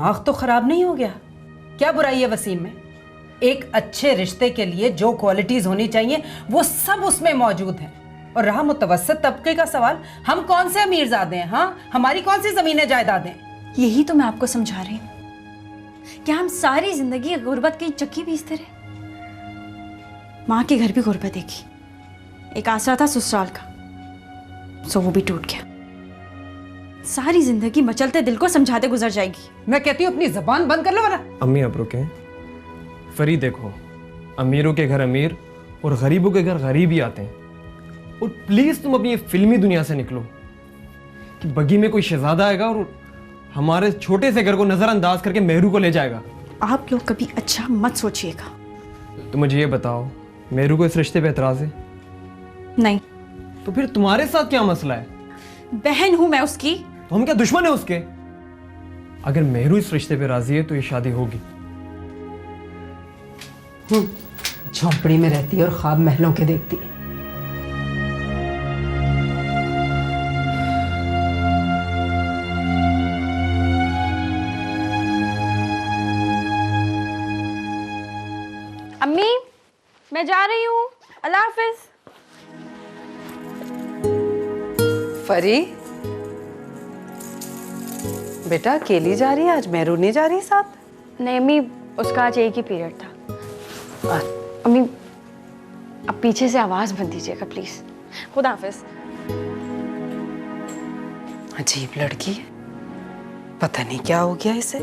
दिमाग तो खराब नहीं हो गया? क्या बुराई है वसीम में? एक अच्छे रिश्ते के लिए जो क्वालिटीज होनी चाहिए वो सब उसमें मौजूद है। और रहा मुतवस्सित तबके का सवाल, हम कौन से अमीरजादे हैं? हाँ, हमारी कौन सी जमीनें जायदादें? यही तो मैं आपको समझा रही हूँ। क्या हम सारी जिंदगी गुर्बत की चक्की पीसते रहे? माँ के घर भी गुर्बत देखी, एक आसरा था ससुराल का, सो वो भी टूट गया। सारी जिंदगी मचलते दिल को समझाते गुजर जाएगी। मैं कहती हूँ अपनी जबान बंद कर लो वरना। अम्मी अब रुके। फरी देखो, अमीरों के घर अमीर और गरीबों के घर गरीब ही आते हैं। और प्लीज तुम अपनी ये फिल्मी दुनिया से निकलो कि बगी में कोई शहजादा आएगा और हमारे छोटे से घर को नजरअंदाज करके मेहरू को ले जाएगा। आप लोग कभी अच्छा मत सोचिएगा। तो मुझे ये बताओ, मेहरू को इस रिश्ते पे एतराज है? नहीं। तो फिर तुम्हारे साथ क्या मसला है? बहन हूं मैं उसकी। तो हम क्या दुश्मन है उसके? अगर मेहरू इस रिश्ते पे राजी है तो ये शादी होगी। झोंपड़ी में रहती है और ख्वाब महलों के देखती है। अम्मी, मैं जा रही हूँ, अल्लाह हाफिज। फरी बेटा, अकेली जा रही है आज? मेहरू नहीं जा रही साथ? नहीं अम्मी, उसका आज एक ही पीरियड था। अम्मी अब पीछे से आवाज मत दीजिएगा प्लीज। खुदा हाफिज। अजीब लड़की है, पता नहीं क्या हो गया इसे,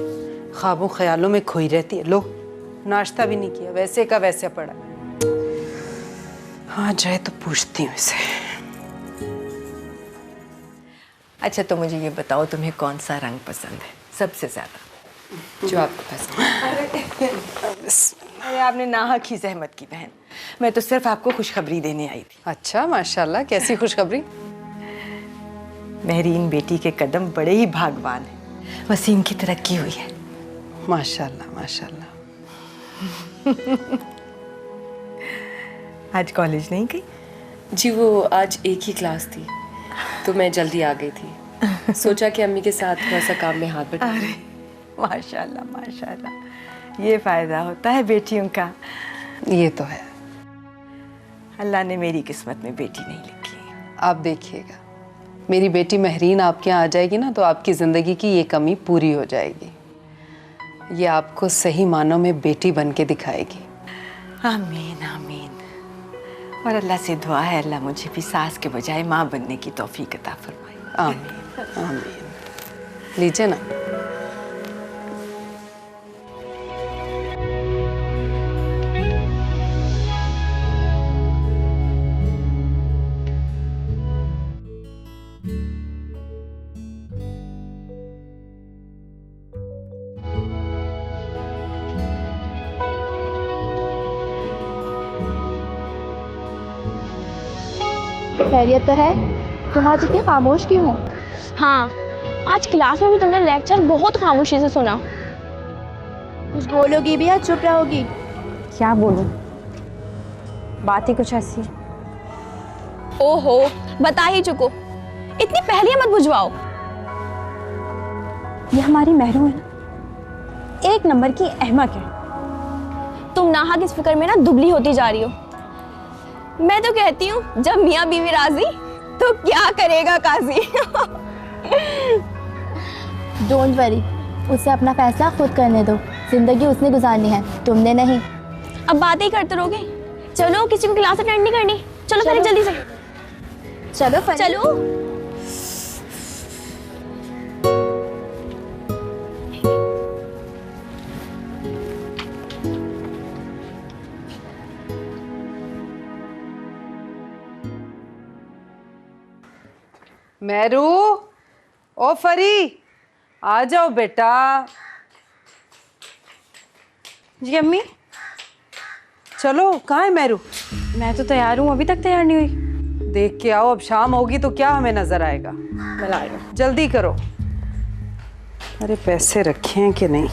ख्वाबों ख्यालों में खोई रहती है। लो, नाश्ता भी नहीं किया, वैसे का वैसे पड़ा। हाँ जाए तो पूछती हूँ इसे। अच्छा तो मुझे ये बताओ, तुम्हें कौन सा रंग पसंद है सबसे ज्यादा, जो आपको पसंद है? अरे आपने नाहक की जहमत की बहन, मैं तो सिर्फ आपको खुशखबरी देने आई थी। अच्छा माशाल्लाह, कैसी खुशखबरी? मेहरीन बेटी के कदम बड़े ही भागवान हैं, वसीम की तरक्की हुई है। माशाल्लाह माशाल्लाह। आज कॉलेज नहीं गई? जी वो आज एक ही क्लास थी तो मैं जल्दी आ गई थी। सोचा कि अम्मी के साथ थोड़ा सा काम में हाथ बटा। अरे माशाल्लाह माशाल्लाह, ये फायदा होता है बेटियों का। ये तो है, अल्लाह ने मेरी किस्मत में बेटी नहीं लिखी। आप देखिएगा, मेरी बेटी महरीन आपके यहाँ आ जाएगी ना तो आपकी ज़िंदगी की ये कमी पूरी हो जाएगी। ये आपको सही मानों में बेटी बन के दिखाएगी। आमीन आमीन। और अल्लाह से दुआ है, अल्लाह मुझे भी सास के बजाय माँ बनने की तौफीक अता फरमाए। आमीन आमीन। लीजिए ना। खैरियत तो है? तुम आज इतनी खामोश क्यों हो? हाँ, आज क्लास में भी तुमने लेक्चर बहुत खामोशी से सुना। कुछ बोलोगी भी या चुप रहोगी? क्या बोलूं, बात ही कुछ ऐसी है। ओहो, बता ही चुको, इतनी पहेलियां मत बुझवाओ। ये हमारी मेहरू है ना, एक नंबर की अहमक है। तुम नाहक इस फिक्र में ना दुबली होती जा रही हो। मैं तो कहती हूँ जब मियाँ बीवी राजी तो क्या करेगा काजी। डोंट वरी, उसे अपना फैसला खुद करने दो। जिंदगी उसने गुजारनी है, तुमने नहीं। अब बातें ही करते रहोगे? चलो, किसी को क्लास अटेंड नहीं करनी। चलो फिर जल्दी से चलो फरी। चलो। मेहरू, ओ फरी, आ जाओ बेटा। जी अम्मी। चलो, कहाँ है मेहरू? मैं तो तैयार हूँ, अभी तक तैयार नहीं हुई। देख के आओ, अब शाम होगी तो क्या हमें नजर आएगा। मैं ला रही हूँ। जल्दी करो। अरे पैसे रखे हैं कि नहीं,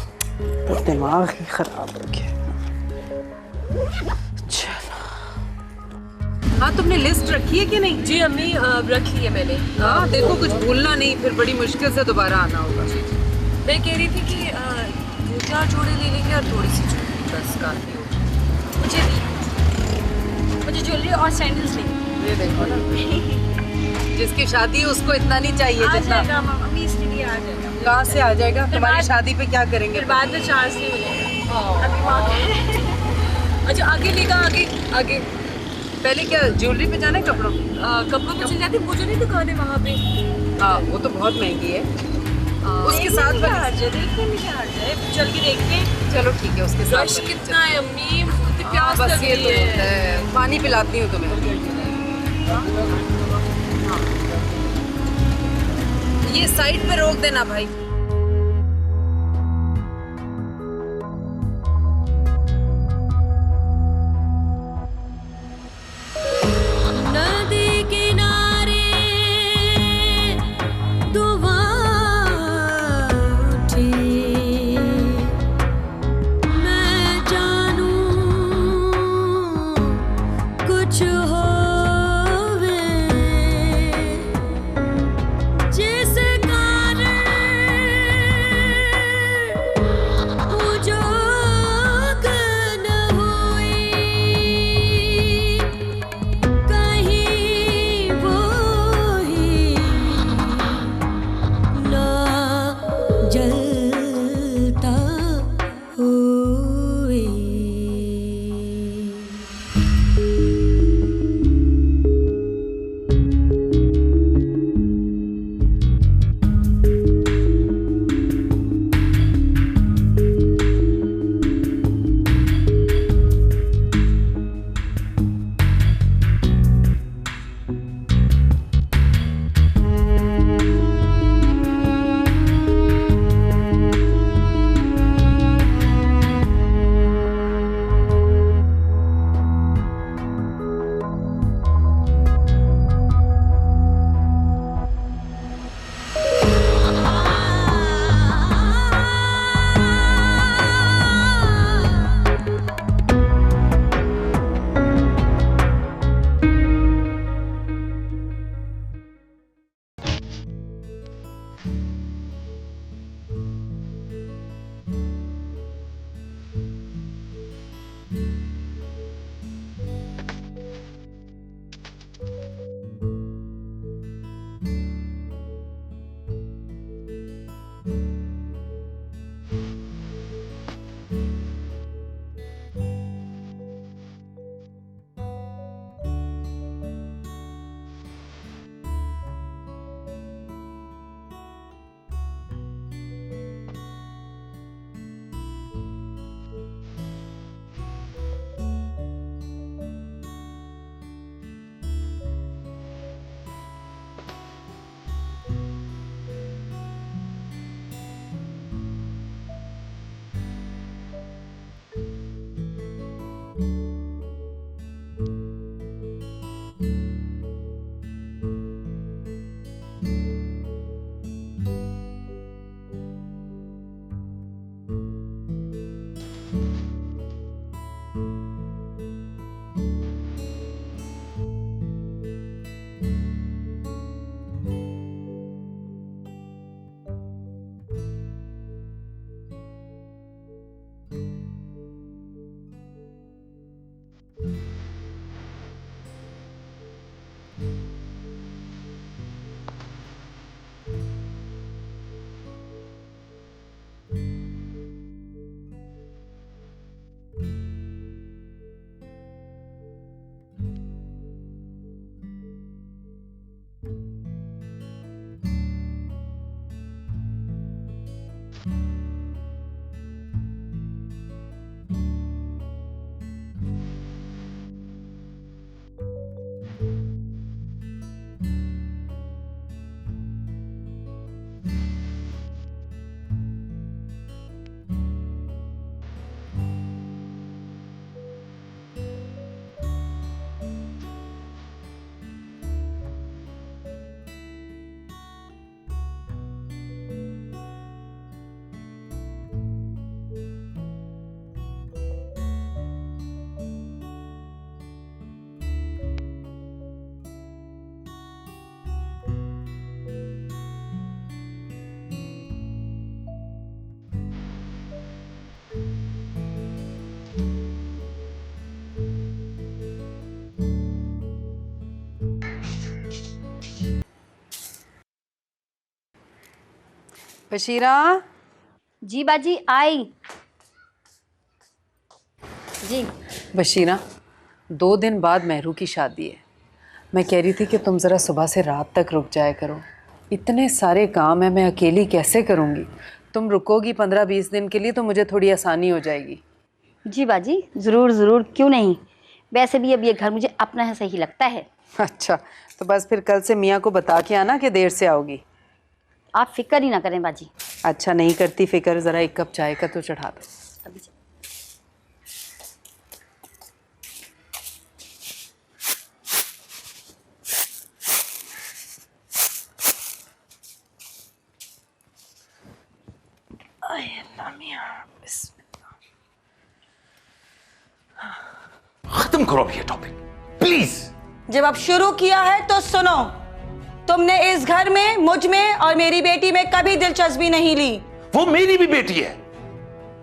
तो दिमाग ही खराब हो गया। चलो, हाँ तुमने लिस्ट रखी है कि नहीं? जी अम्मी रखी है मैंने। हाँ देखो, कुछ भूलना नहीं, फिर बड़ी मुश्किल से दोबारा आना होगा। मैं कह रही थी कि 4 जोड़े ले लेंगे और थोड़ी सी ज्वेलरी, बस काफी होगी। मुझे ज्वेलरी और सैंडल्स लेंगे। ये देखो ना, जिसकी शादी है उसको इतना नहीं चाहिए आ जितना। जाएगा मम्मी, इसके लिए आ जाएगा। कहाँ से आ जाएगा? तुम्हारी बाद- शादी पे क्या करेंगे? फिर बाद में चार्ज नहीं मिलेगा। अभी माँ अच्छा आगे लेगा, आगे आगे। पहले क्या ज्वेलरी पे जाना है कपड़ों? कपड़ों में चल जाते, वो जो नहीं दुकान है वहाँ पे। हाँ वो तो बहुत महंगी है। उसके साथ क्या वाली- हर्ज है, देखने में क्या हर्ज है, चल के देखते हैं। चलो ठीक है, उसके साथ रश वाली- कितना है अम्मी, इतनी हाँ, प्यास बस लग ये रही तो होता है। है। पानी पिलाती हूँ तुम्हें। ये साइड पे रोक देना भाई। नदी किनारे दुआर उठी, मैं जानूं कुछ होवे जिस कारण बशीरा। जी बाजी आई। जी बशीरा, 2 दिन बाद मेहरू की शादी है। मैं कह रही थी कि तुम ज़रा सुबह से रात तक रुक जाया करो। इतने सारे काम हैं, मैं अकेली कैसे करूँगी। तुम रुकोगी 15-20 दिन के लिए तो मुझे थोड़ी आसानी हो जाएगी। जी बाजी, ज़रूर ज़रूर, क्यों नहीं। वैसे भी अब ये घर मुझे अपना है सही लगता है। अच्छा, तो बस फिर कल से मियाँ को बता के आना कि देर से आओगी। आप फिक्र ही ना करें बाजी। अच्छा, नहीं करती फिक्र, ज़रा 1 कप चाय का तो चढ़ा दो। अभी खत्म करो अब ये टॉपिक प्लीज। जब अब शुरू किया है तो सुनो। तुमने इस घर में, मुझ में और मेरी बेटी में कभी दिलचस्पी नहीं ली। वो मेरी भी बेटी है,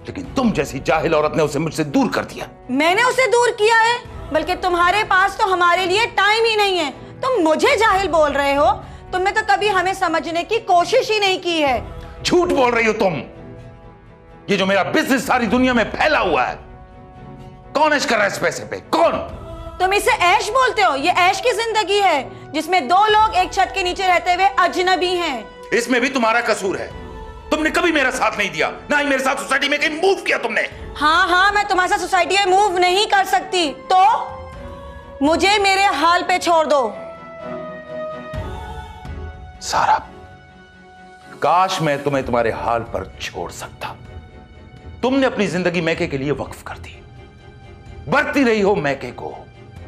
लेकिन तुम जैसी जाहिल औरत ने उसे मुझसे दूर कर दिया। मैंने उसे दूर किया है? बल्कि तुम्हारे पास तो हमारे लिए टाइम ही नहीं है। तुम मुझे जाहिल बोल रहे हो? तुमने तो कभी हमें समझने की कोशिश ही नहीं की है। झूठ बोल रही हो तुम। ये जो मेरा बिजनेस सारी दुनिया में फैला हुआ है, कौन ऐश कर रहा है इस पैसे पे? कौन? तुम इसे ऐश बोलते हो? ये ऐश की जिंदगी है जिसमें 2 लोग एक छत के नीचे रहते हुए अजनबी हैं। इसमें भी तुम्हारा कसूर है। तुमने कभी मेरा साथ नहीं दिया, ना ही मेरे साथ सोसाइटी में कहीं मूव किया तुमने। हाँ, मैं तुम्हारे साथ सोसाइटी में मूव नहीं कर सकती, तो मुझे मेरे हाल पे छोड़ दो। सारा, काश मैं तुम्हें तुम्हारे हाल पर छोड़ सकता। तुमने अपनी जिंदगी मैके के लिए वक्फ कर दी। बरती रही हो मैके को,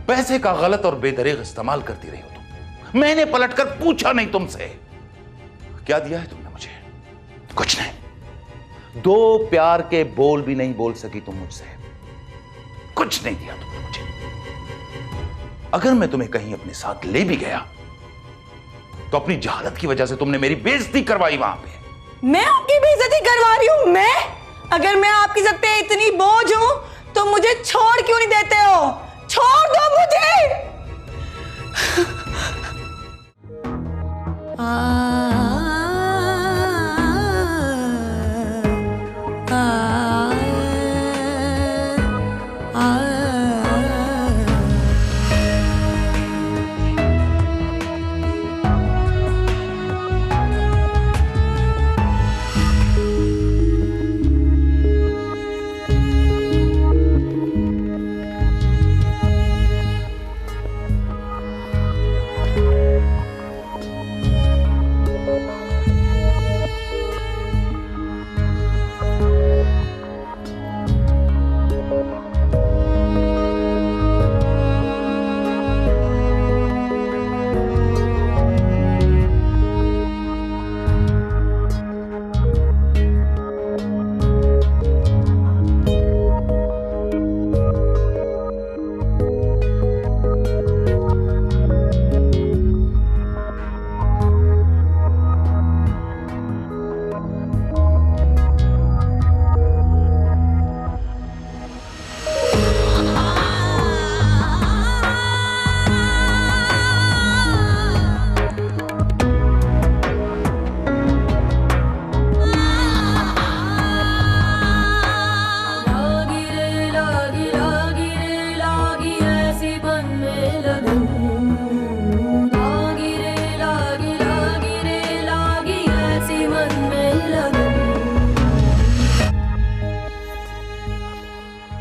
पैसे का गलत और बेदरीग इस्तेमाल करती रही हो तुम। मैंने पलटकर पूछा नहीं तुमसे, क्या दिया है तुमने मुझे? कुछ नहीं। 2 प्यार के बोल भी नहीं बोल सकी तुम मुझसे। कुछ नहीं दिया तुमने मुझे। अगर मैं तुम्हें कहीं अपने साथ ले भी गया तो अपनी जहालत की वजह से तुमने मेरी बेइज्जती करवाई वहां पे। मैं आपकी बेइज्जती करवा रही हूं? मैं? अगर मैं आपकी इज्जत पे इतनी बोझ हूं तो मुझे छोड़ क्यों नहीं देते हो? छोड़ दो मुझे।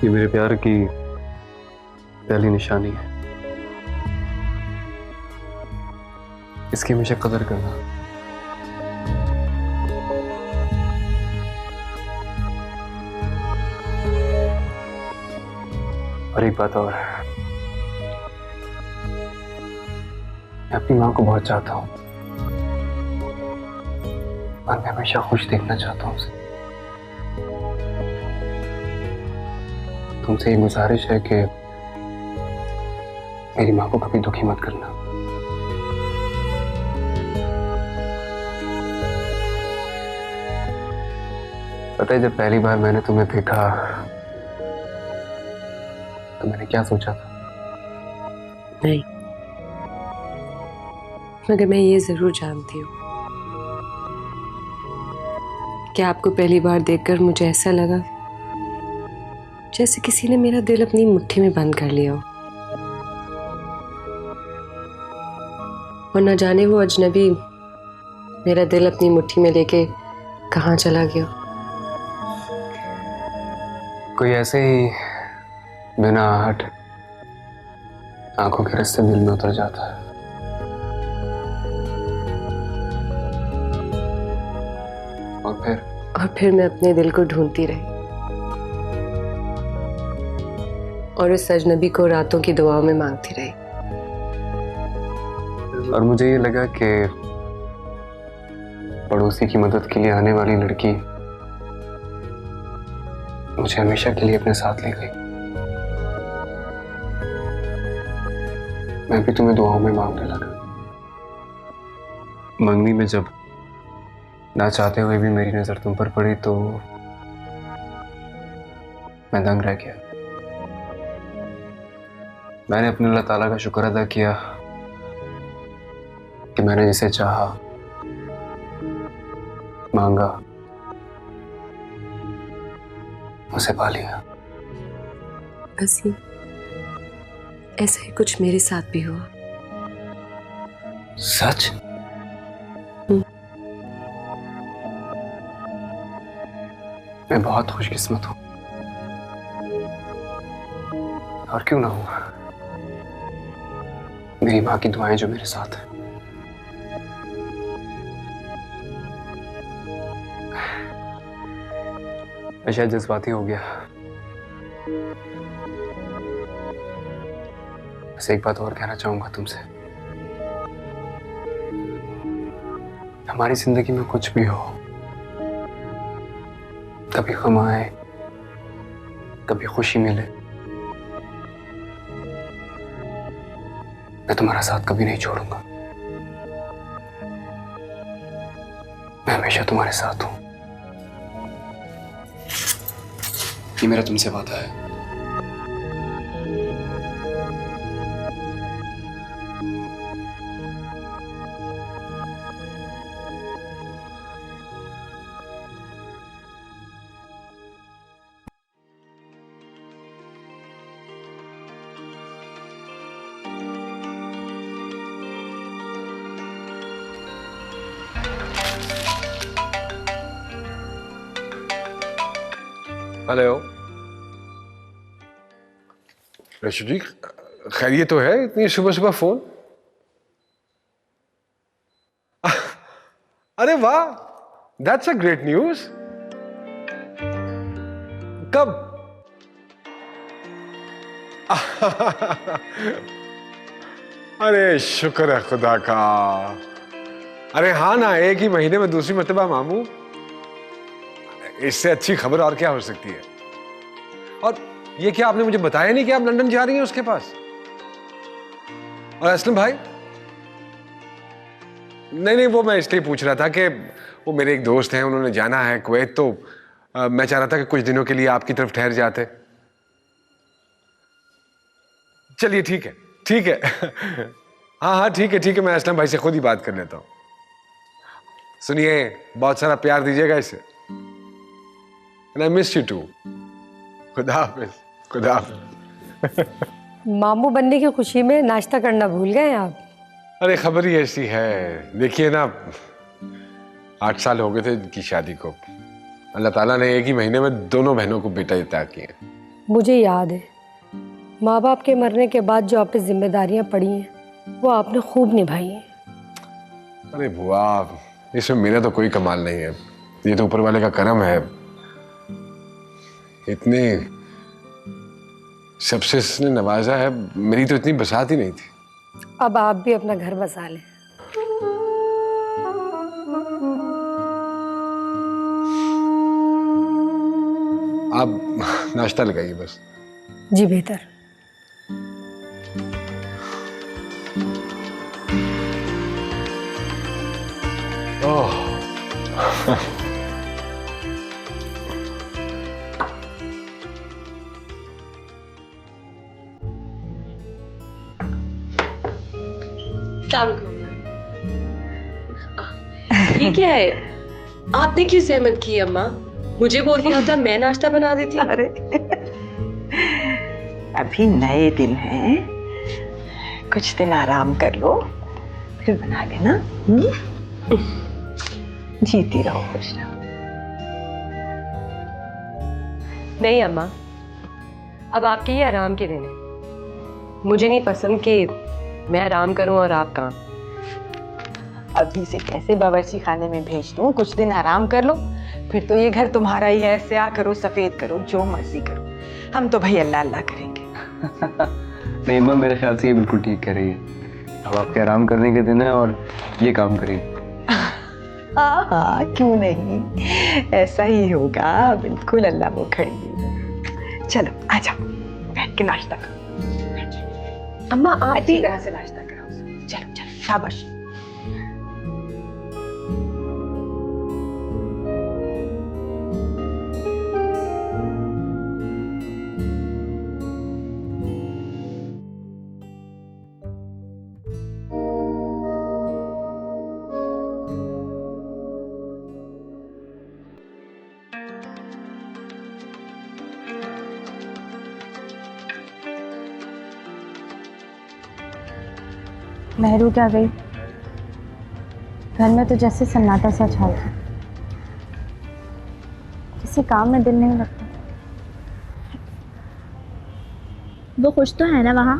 ये मेरे प्यार की पहली निशानी है। इसकी हमेशा कदर करना। और एक बात और, मैं अपनी माँ को बहुत चाहता हूँ और मैं हमेशा खुश देखना चाहता हूँ उसे। तुमसे ये गुजारिश है कि मेरी माँ को कभी दुखी मत करना। पता है, जब पहली बार मैंने तुम्हें देखा तो मैंने क्या सोचा था? नहीं, मगर मैं ये जरूर जानती हूँ कि आपको पहली बार देखकर मुझे ऐसा लगा जैसे किसी ने मेरा दिल अपनी मुट्ठी में बंद कर लिया हो, और न जाने वो अजनबी मेरा दिल अपनी मुट्ठी में लेके कहाँ चला गया। कोई ऐसे ही बिना आहट आंखों के रास्ते दिल में उतर जाता है। और फिर मैं अपने दिल को ढूंढती रही और उस अजनबी को रातों की दुआओं में मांगती रही। और मुझे ये लगा कि पड़ोसी की मदद के लिए आने वाली लड़की मुझे हमेशा के लिए अपने साथ ले गई। मैं भी तुम्हें दुआओं में मांगने लगा। मंगनी में जब ना चाहते हुए भी मेरी नजर तुम पर पड़ी तो मैं दंग रह गया। मैंने अपने अल्लाह ताला का शुक्र अदा किया कि मैंने जिसे चाहा, मांगा, उसे पा लिया। असीम, ऐसा ही कुछ मेरे साथ भी हुआ। सच? मैं बहुत खुशकिस्मत हूं। और क्यों ना हूं, मेरी मां की दुआएं जो मेरे साथ है। मैं शायद जज्बाती हो गया। बस एक बात और कहना चाहूंगा तुमसे। हमारी जिंदगी में कुछ भी हो, कभी गम आए, कभी खुशी मिले, मैं तुम्हारा साथ कभी नहीं छोड़ूंगा। मैं हमेशा तुम्हारे साथ हूं। ये मेरा तुमसे वादा है। हेलो रशीद जी, खैरियत तो है? इतनी सुबह सुबह फोन? अरे वाह, दैट्स अ ग्रेट न्यूज। कब? अरे शुक्र है खुदा का। अरे हाँ ना, एक ही महीने में दूसरी मर्तबा मामू, इससे अच्छी खबर और क्या हो सकती है। और ये क्या आपने मुझे बताया नहीं कि आप लंदन जा रही हैं उसके पास? और असलम भाई? नहीं, वो मैं इसलिए पूछ रहा था कि वो मेरे एक दोस्त हैं, उन्होंने जाना है कुवैत, तो मैं चाह रहा था कि कुछ दिनों के लिए आपकी तरफ ठहर जाते। चलिए ठीक है, ठीक है। हाँ ठीक है, मैं असलम भाई से खुद ही बात कर लेता हूँ। सुनिए, बहुत सारा प्यार दीजिएगा इसे। And I miss you too. खुदा हाफिज, खुदा हाफिज। मामू बनने की खुशी में नाश्ता करना भूल गए आप? अरे खबर ही ऐसी है। देखिए ना, 8 साल हो गए थे इनकी शादी को। अल्लाह ताला ने एक ही महीने में दोनों बहनों को बेटा अता किए। मुझे याद है, माँ बाप के मरने के बाद जो आप पे जिम्मेदारियां पड़ी हैं वो आपने खूब निभाई हैं। अरे बुआ, इसमें मेरा तो कोई कमाल नहीं है, ये तो ऊपर वाले का करम है। इतने सबसे इसने नवाजा है, मेरी तो इतनी बसात ही नहीं थी। अब आप भी अपना घर बसा लें। आप नाश्ता लगाइए बस। जी बेहतर। ओह ये क्या है? आपने क्यों सहमत की अम्मा? मुझे बोल दिया होता मैं नाश्ता बना देती। अरे अभी नए दिन हैं, कुछ दिन आराम कर लो, फिर बना लेना। जीती रहो, खुश रहो। नहीं अम्मा, अब आपके ही आराम के दिन हैं। मुझे नहीं पसंद कि मैं आराम करूं और आप काम। अभी से कैसे बावर्ची खाने में भेज दूं, कुछ दिन आराम कर लो, फिर तो ये घर तुम्हारा ही है। स्याह करो, सफेद करो, जो मर्जी करो, हम तो भाई अल्लाह अल्लाह करेंगे। नहीं अम्मा, मेरे ख्याल से ये बिल्कुल ठीक कर रही है। अब आपके आराम करने के दिन है और ये काम करिए। हाँ हाँ, क्यों नहीं, ऐसा ही होगा, बिल्कुल अल्लाह वो खड़ी। चलो आ जाओ, बैठ के नाश्ता करो। अम्मा आप अच्छी तरह से नाश्ता करो। चलो चलो, शाबाश। मेहरू क्या गई? घर में तो जैसे सन्नाटा सा छा गया, किसी काम में दिल नहीं लगता। वो खुश तो है ना वहाँ?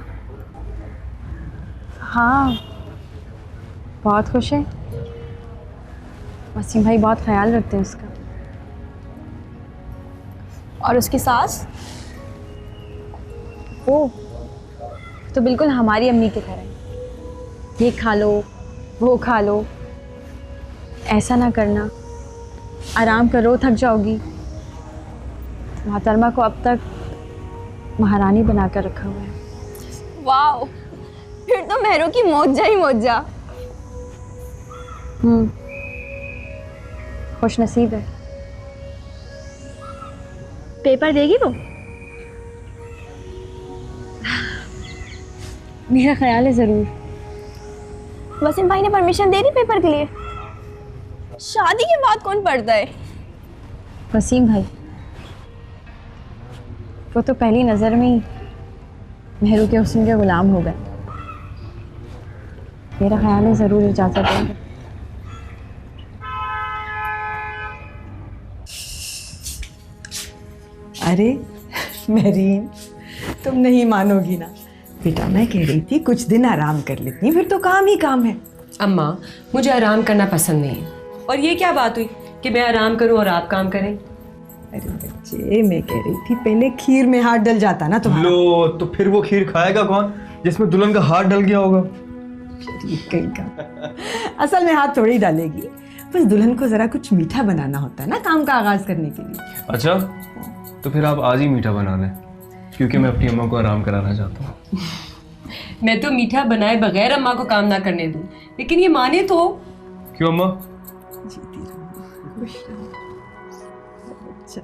हाँ, बहुत खुश है। वसीम भाई बहुत ख्याल रखते हैं उसका। और उसकी सास? वो तो बिल्कुल हमारी अम्मी की तरह है। ये खा लो, वो खा लो, ऐसा ना करना, आराम करो, थक जाओगी। मोहतरमा को अब तक महारानी बनाकर रखा हुआ है। वाह, फिर तो मेहरू की मौजा ही मौजा। खुश नसीब है। पेपर देगी वो? मेरा ख्याल है ज़रूर। वसीम भाई ने परमिशन दे दी पेपर के लिए? शादी के बाद कौन पढ़ता है? वसीम भाई, वो तो पहली नज़र में ही मेहरू के हुस्न के गुलाम हो गए। मेरा ख्याल है ज़रूर इजाज़त देंगे। अरे मेरीन, तुम नहीं मानोगी ना बेटा, मैं कह रही थी कुछ दिन आराम कर लेती, फिर तो काम ही काम है। अम्मा, मुझे आराम करना पसंद नहीं है। और ये क्या बात हुई कि मैं आराम करूं और आप काम करें? अरे बच्चे, मैं कह रही थी पहले खीर में हाथ डल जाता ना तुम्हारा। लो, तो फिर वो खीर खाएगा कौन जिसमें दुल्हन का हाथ डल गया होगा? कहीं का असल में हाथ थोड़ी डालेगी, बस दुल्हन को जरा कुछ मीठा बनाना होता है ना काम का आगाज करने के लिए। अच्छा, तो फिर आप आज ही मीठा बना लें, क्योंकि मैं अपनी अम्मा को आराम कराना चाहता हूँ। मैं तो मीठा बनाए बगैर अम्मा को काम ना करने दूं, लेकिन ये माने तो। क्यों अम्मा? जीती रहो, खुश रहो। अच्छा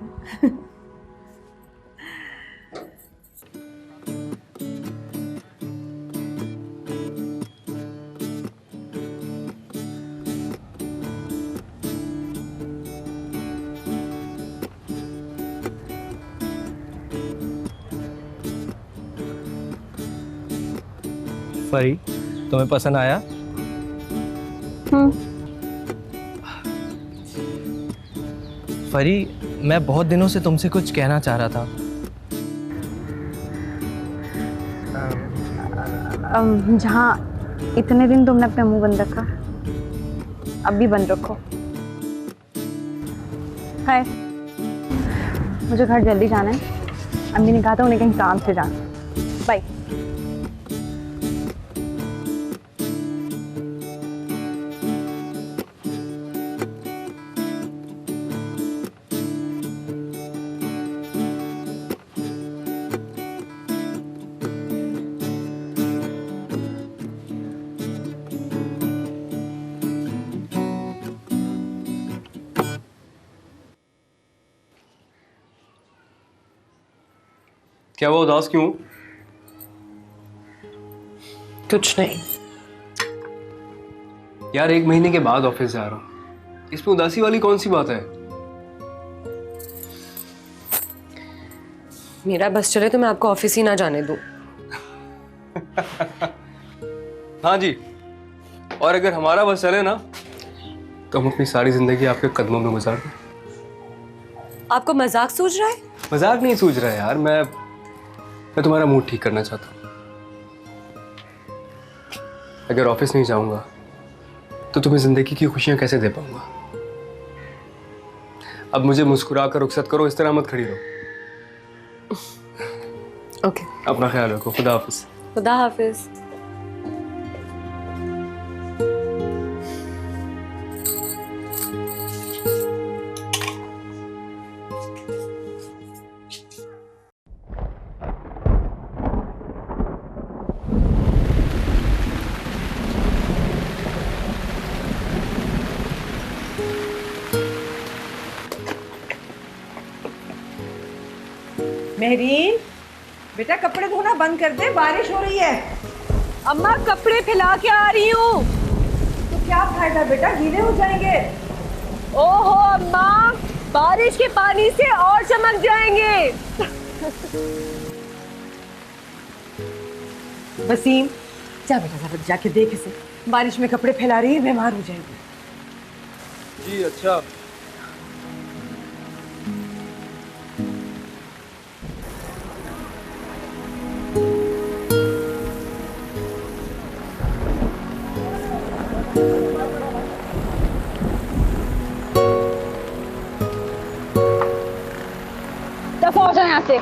परी, तुम्हें पसंद आया? परी, मैं बहुत दिनों से तुमसे कुछ कहना चाह रहा था। जहाँ इतने दिन तुमने अपना मुंह बंद रखा, अब भी बंद रखो। है, मुझे घर जल्दी जाना है। अम्मी ने कहा था उन्हें कहीं काम से जाना। बाय। क्या वो उदास क्यों? कुछ नहीं यार, 1 महीने के बाद ऑफिस जा रहा हूँ, इसमें उदासी वाली कौन सी बात है? मेरा बस चले तो मैं आपको ऑफिस ही ना जाने दूं। हाँ जी, और अगर हमारा बस चले ना तो हम अपनी सारी जिंदगी आपके कदमों में गुजार दें। आपको मजाक सूझ रहा है? मजाक नहीं सूझ रहा है यार, मैं तुम्हारा मूड ठीक करना चाहता हूँ। अगर ऑफिस नहीं जाऊंगा तो तुम्हें जिंदगी की खुशियां कैसे दे पाऊंगा? अब मुझे मुस्कुरा कर रुखसत करो, इस तरह मत खड़ी रहो। ओके, अपना ख्याल रखो। खुदा हाफिज। खुदा हाफिज। मेहरीन, बेटा कपड़े धोना बंद कर दे, बारिश हो रही है। अम्मा कपड़े फैला के आ रही हूँ। तो क्या फायदा बेटा, गीले हो जाएंगे। ओहो अम्मा, बारिश के पानी से और चमक जाएंगे। वसीम, जा बेटा जरा जाके देख इसे, बारिश में कपड़े फैला रही है, बीमार हो जाएंगे। जी अच्छा। दफा हो जाए यहाँ से।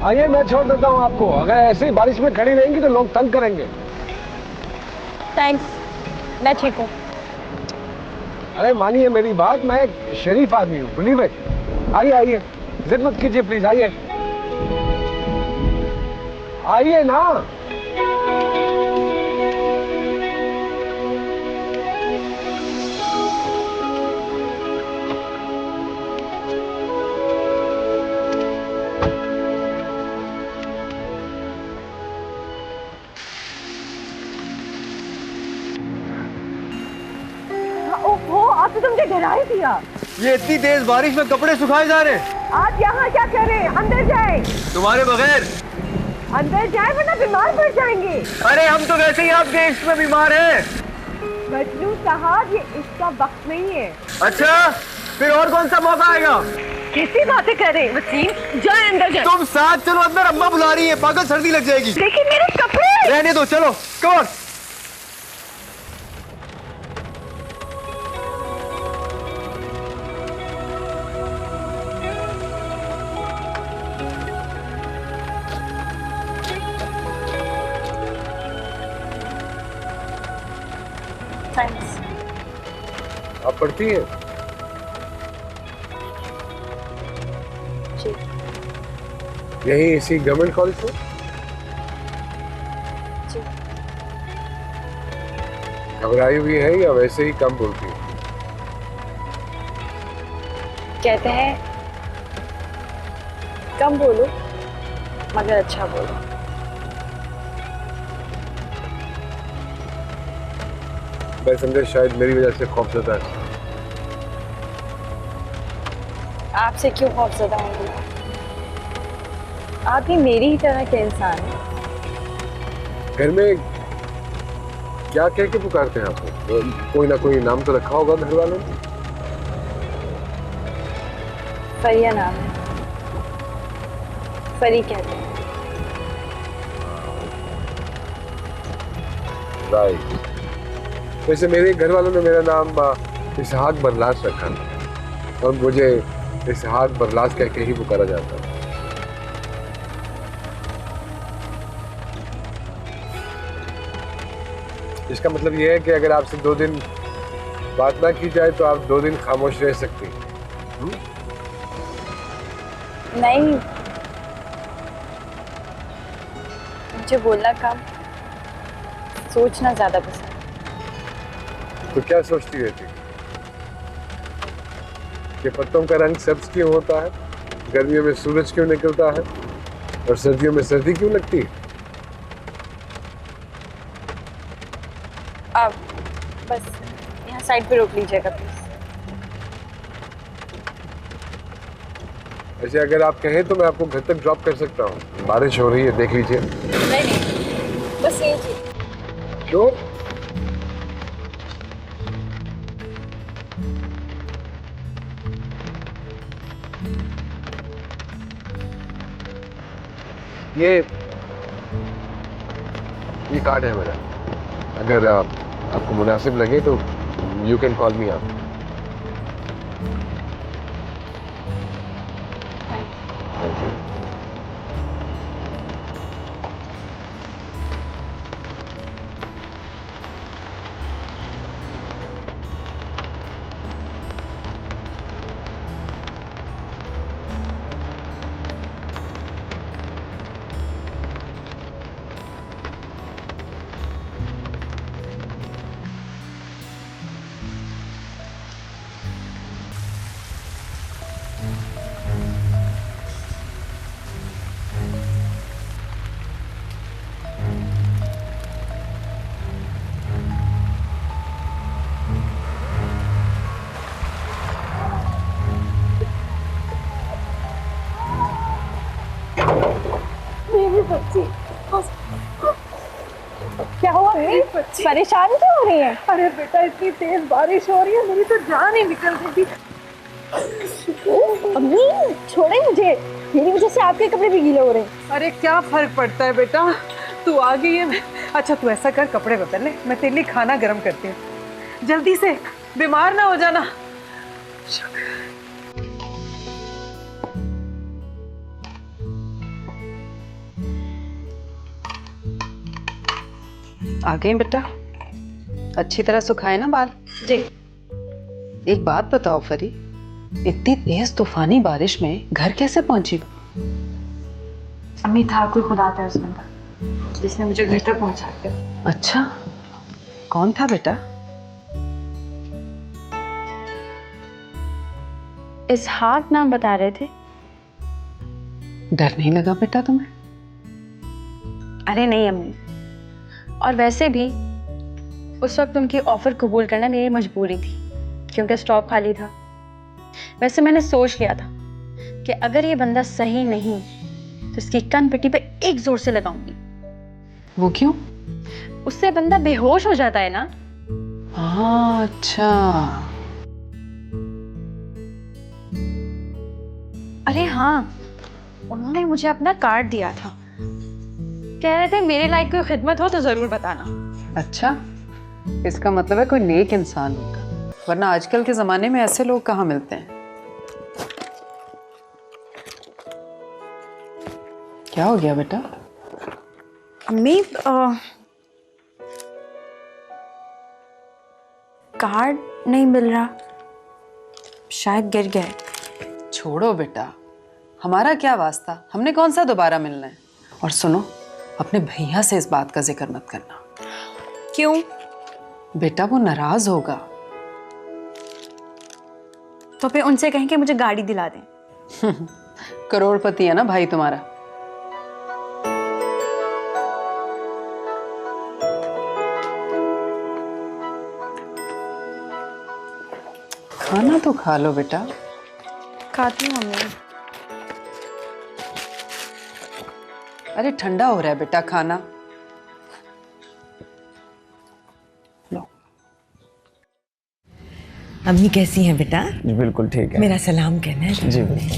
आइए मैं छोड़ देता हूँ आपको। अगर ऐसे ही बारिश में खड़ी रहेंगी तो लोग तंग करेंगे। थैंक्स, मैं ठीक हूँ। अरे मानिए मेरी बात, मैं एक शरीफ आदमी हूँ, बिलीव इट। आइए आइए, जिद मत कीजिए प्लीज, आइए आइए ना। ओहो, आप तो तुमने डरा ही दिया। ये इतनी तेज बारिश में कपड़े सुखाए जा रहे हैं। आप यहाँ क्या करें, अंदर जाए। तुम्हारे बगैर अंदर जाए वरना बीमार पड़ जाएंगे। अरे हम तो वैसे ही आपके इश्क में बीमार हैं। मजनू साहब, ये इसका वक्त नहीं है। अच्छा, फिर और कौन सा मौका आएगा? कैसी बातें कर रहे हैं वसीम, जाए अंदर जाए। तुम साथ चलो अंदर, अम्मा बुला रही है, पागल सर्दी लग जाएगी। लेकिन मेरे कपड़े। रहने दो, चलो कम ऑन। आप पढ़ती हैं? जी। यही इसी गवर्नमेंट कॉलेज में? जी। घबराई हुई है या वैसे ही कम बोलती है? कहते हैं कम बोलो मगर अच्छा बोलो। मैं समझा शायद मेरी वजह से खौफजदा है। आपसे क्यों खौफजदा होंगी? आप भी मेरी ही तरह के इंसान हैं। घर में क्या कह के पुकारते हैं आपको? कोई ना कोई नाम तो रखा होगा घर वालों ने। फरिया नाम है, फरी कहते हैं। राइट। वैसे मेरे घर वालों ने मेरा नाम इसहाक बरलास रखा और मुझे इसहाक बरलास कह के ही पुकारा जाता है। इसका मतलब यह है कि अगर आपसे 2 दिन बात ना की जाए तो आप 2 दिन खामोश रह सकती हैं। नहीं, मुझे बोलना कम, सोचना ज्यादा पसंद। तो क्या सोचती रहती कि पत्तों का रंग सब्ज क्यों होता है, गर्मियों में सूरज क्यों निकलता है और सर्दियों में सर्दी क्यों लगती है? आप बस यहाँ साइड पे रोक लीजिएगा प्लीज। ऐसे अगर आप कहें तो मैं आपको घर तक ड्रॉप कर सकता हूँ। बारिश हो रही है, देख लीजिए। नहीं बस ये जी। क्यों? ये कार्ड है मेरा, अगर आपको मुनासिब लगे तो you can call me up. मेरी बच्ची क्या हुआ? परेशान क्यों हो रही है? अरे बेटा इतनी तेज बारिश हो रही है, मेरी तो जान ही निकल गई थी। अम्मी छोड़े मुझे, मेरी वजह से आपके कपड़े भी गीले हो रहे हैं। अरे क्या फर्क पड़ता है बेटा, तू आ गई है। अच्छा तू ऐसा कर, कपड़े बदल ले, मैं तेरे लिए खाना गर्म करती हूँ। जल्दी से, बीमार ना हो जाना। आ गई बेटा, अच्छी तरह सुखाए ना बाल? जी। एक बात बताओ फरी, इतनी तेज तूफानी बारिश में घर कैसे पहुंची? अम्मी था कोई खुदा था उस बंदा जिसने मुझे घर तक पहुंचा दिया। अच्छा, कौन था बेटा? इसहाक नाम बता रहे थे। डर नहीं लगा बेटा तुम्हें? अरे नहीं अम्मी, और वैसे भी उस वक्त उनकी ऑफर कबूल करना मेरी मजबूरी थी क्योंकि स्टॉप खाली था। वैसे मैंने सोच लिया था कि अगर ये बंदा सही नहीं तो इसकी कान पट्टी पे एक जोर से लगाऊंगी। वो क्यों? उससे बंदा बेहोश हो जाता है ना। हाँ अच्छा। अरे हाँ, उन्होंने मुझे अपना कार्ड दिया था, कह रहे थे मेरे लायक कोई खिदमत हो तो जरूर बताना। अच्छा, इसका मतलब है कोई नेक इंसान होगा, वरना आजकल के जमाने में ऐसे लोग कहाँ मिलते हैं। क्या हो गया बेटा? अम्मी कार्ड नहीं मिल रहा, शायद गिर गए। छोड़ो बेटा, हमारा क्या वास्ता, हमने कौन सा दोबारा मिलना है। और सुनो, अपने भैया से इस बात का जिक्र मत करना। क्यों? बेटा वो नाराज होगा। तो फिर उनसे कहें कि मुझे गाड़ी दिला दें। करोड़पति है ना भाई तुम्हारा। खाना तो खा लो बेटा। खाती हूँ मम्मी। अरे ठंडा हो रहा है बेटा, खाना लो। अम्मी कैसी हैं बेटा? जी बिल्कुल ठीक है। मेरा सलाम कहना है। जी बिल्कुल।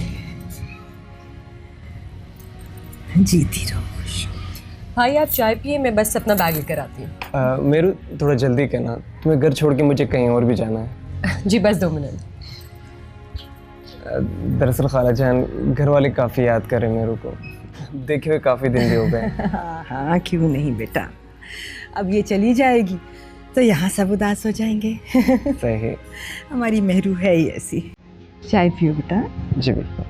जीती रहो। भाई आप चाय पिए, मैं बस अपना बैग लेकर आती हूँ। मेरू थोड़ा जल्दी कहना, तुम्हें घर छोड़ के मुझे कहीं और भी जाना है। जी बस 2 मिनट। दरअसल खाला जान, घर वाले काफ़ी याद कर रहे हैं मेरू को, देखे हुए काफ़ी दिन भी हो गए। हाँ क्यों नहीं बेटा, अब ये चली जाएगी तो यहाँ सब उदास हो जाएंगे। सही। हमारी मेहरू है ही ऐसी। चाय पियो बेटा। जी बिल्कुल।